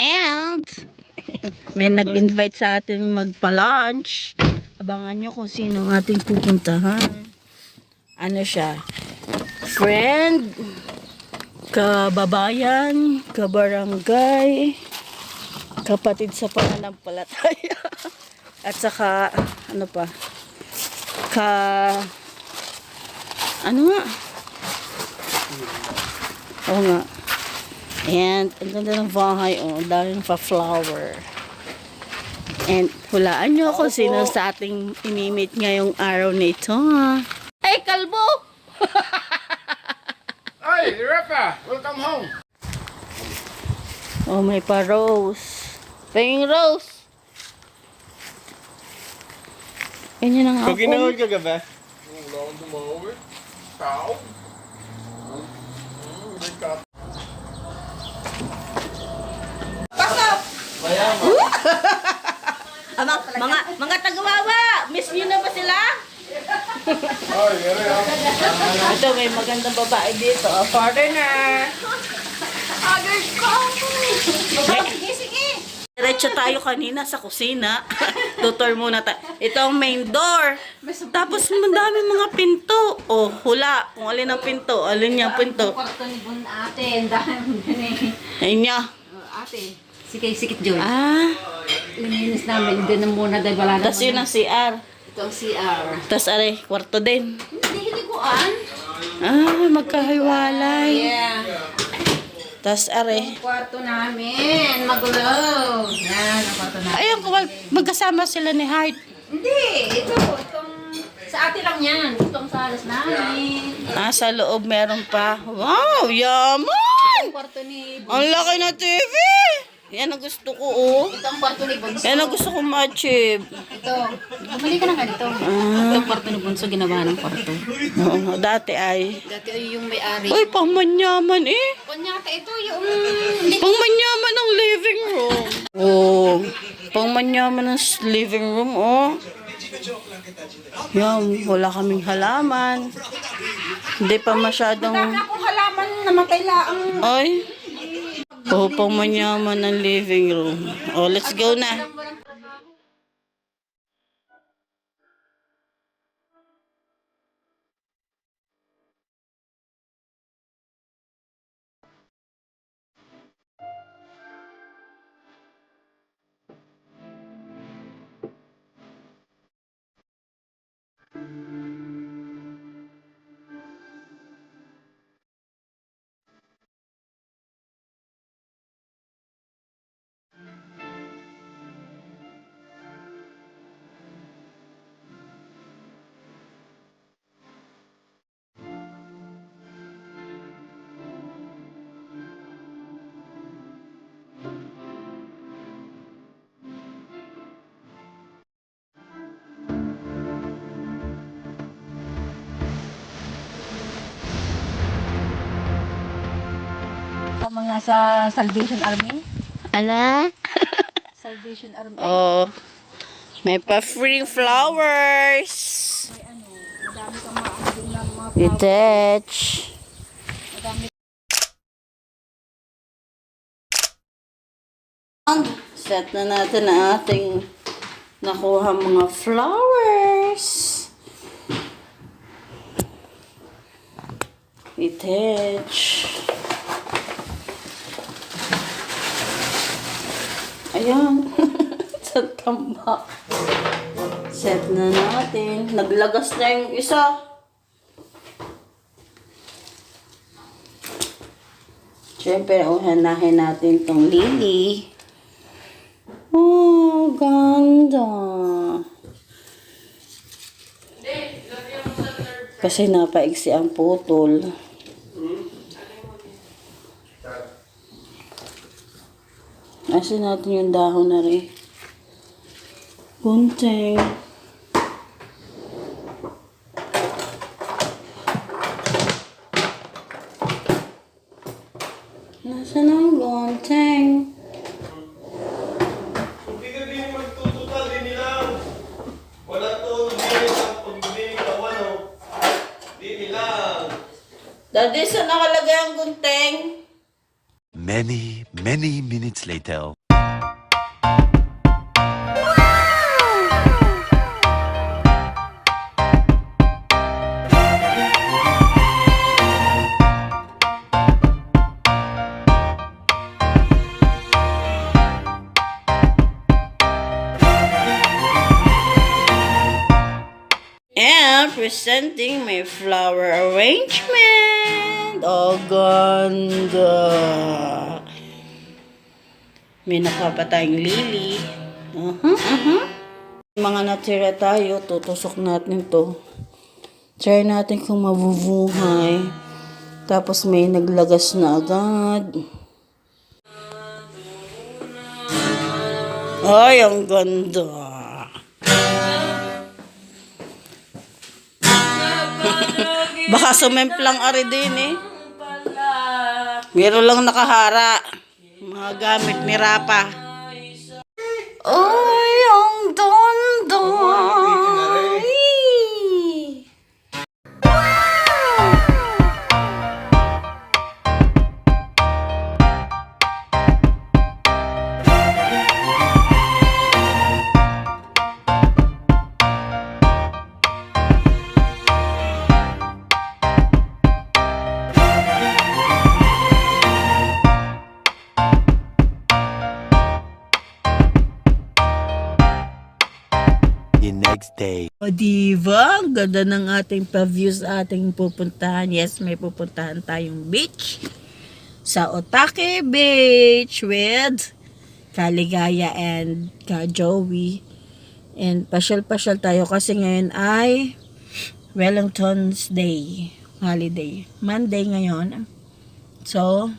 And may nag-invite sa atin magpa-lunch. Abangan nyo kung sino ang ating pupuntahan. Ano siya? Friend, kababayan, kabarangay, kapatid sa pananampalataya. At saka, ano pa? Ano nga? Oo nga. And, ang ganda ng bahay, oh. Dahil pa-flower. And, hulaan nyo kung sino sa ating inimit ngayong araw na ito, ha? Ay, kalbo! Hey, Rafa! Welcome home! Oh, may pa-rose. Paying rose. Ganyan ang ako. Pag-inahon ka gabi? Wala akong tumawi. Tao? Mga tagawawa, miss niyo na ba sila? Ay, yari ah. Ito, may magandang babae dito. Foreigner. Sige. Diretso tayo kanina sa kusina. Tutor muna tayo. Ito ang main door. Tapos madami mga pinto. Oh, hula. Kung alin ang pinto. Alin niya pinto. Kwarto ni Bon ate, ang dami. Ayun niya. Ate, sikit Joy. Ah. Lininis namin, hindi na muna dahil wala naman. Tapos yun ang CR. Ito ang CR. Tapos aray, kwarto din. Hindi kuan. Ah, magkahiwalay. Yeah. Tapos aray. Ang kwarto namin, magulo. Yan, ang kwarto namin. Ayun, magkasama sila ni Heart. Hindi, itong sa ate lang yan. Itong sa alas namin. Ah, sa loob meron pa. Wow, yaman! Ang kwarto ni Bon. Ang laki na TV! Yan ang gusto ko, oh. Ito ang kwarto ni Bonso. Yan ang gusto ko ma-achieve. Ito. Bumalik ka na nga dito. Ito ang kwarto ni Bonso, ginawa ng kwarto. Oo, dati ay. Dati ay yung may-ari. Uy, pangmanyaman eh. Kunyata, ito yung... Pangmanyaman ng living room. Oh, pangmanyaman ng living room, oh. Yan, wala kaming halaman. Hindi pa masyadong... Dami akong halaman namatay laang. Ay. Oh, pangmanyaman ng living room. Oh, let's go na. Sa mga sa Salvation Army. Ala? Salvation Army. Oh, may pa-free flowers. Madami kang maahagin ng mga Detach. Set na natin ang ating nakuha mga flowers. Detach. Ayan. Sa tambak. Set na natin. Naglagas na yung isa. Siyempre, uhanahin natin itong lily. Oh, ganda. Kasi napaiksi ang putol. Asin natin yung dahon na rin. Gunting. Nasaan ang gunting? Hindi ka din magtututal din nila. Wala to, hindi lang pagbili ng kawan, oh. Di nila. Daddy, saan nakalagay ang gunting? Many, many minutes later. And presenting my flower arrangement. Oh, ganda. May nakapatayang lily. Mga natira tayo, tutusok natin to. Try natin kung mabubuhay. Tapos may naglagas na agad. Ay, ang ganda. Baka sumemplang ari din eh. Meron lang nakahara. Mga gamit ni Rapa. Ay, ang ganda. The next day. O diba? Ang ganda ng ating pa-views ating pupuntahan. Yes, may pupuntahan tayong beach. Sa Otake Beach with Kaligaya and Ka Joey. And pasyal-pasyal tayo kasi ngayon ay Wellington's Day. Holiday. Monday ngayon. So,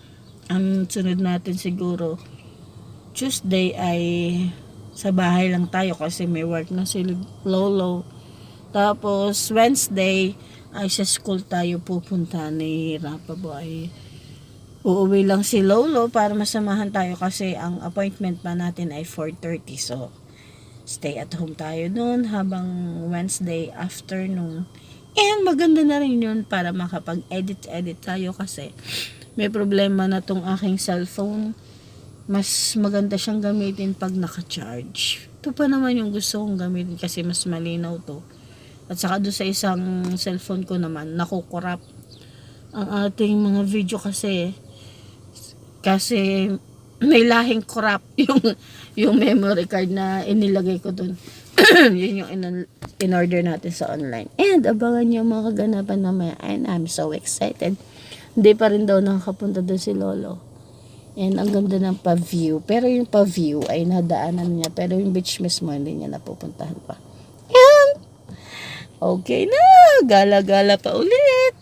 ang sunod natin siguro Tuesday ay sa bahay lang tayo kasi may work na si Lolo. Tapos Wednesday ay sa school tayo pupunta ni Rapa Boy. Uuwi lang si Lolo para masamahan tayo kasi ang appointment pa natin ay 4:30. So, stay at home tayo noon habang Wednesday afternoon. And maganda na rin yun para makapag-edit tayo kasi may problema na tong aking cellphone. Mas maganda siyang gamitin pag naka-charge. Ito pa naman yung gusto kong gamitin kasi mas malinaw to. At saka doon sa isang cellphone ko naman, nakukurap ang ating mga video kasi may lahing kurap yung memory card na inilagay ko doon. Yun yung in-order natin sa online. And abangan niyo mga kaganapan mamaya. And I'm so excited. Hindi pa rin daw nakakapunta doon si Lolo. And ang ganda ng pa-view. Pero yung pa-view ay nadaanan niya. Pero yung beach mismo hindi niya napupuntahan pa. Yan! Okay na! Gala-gala pa ulit!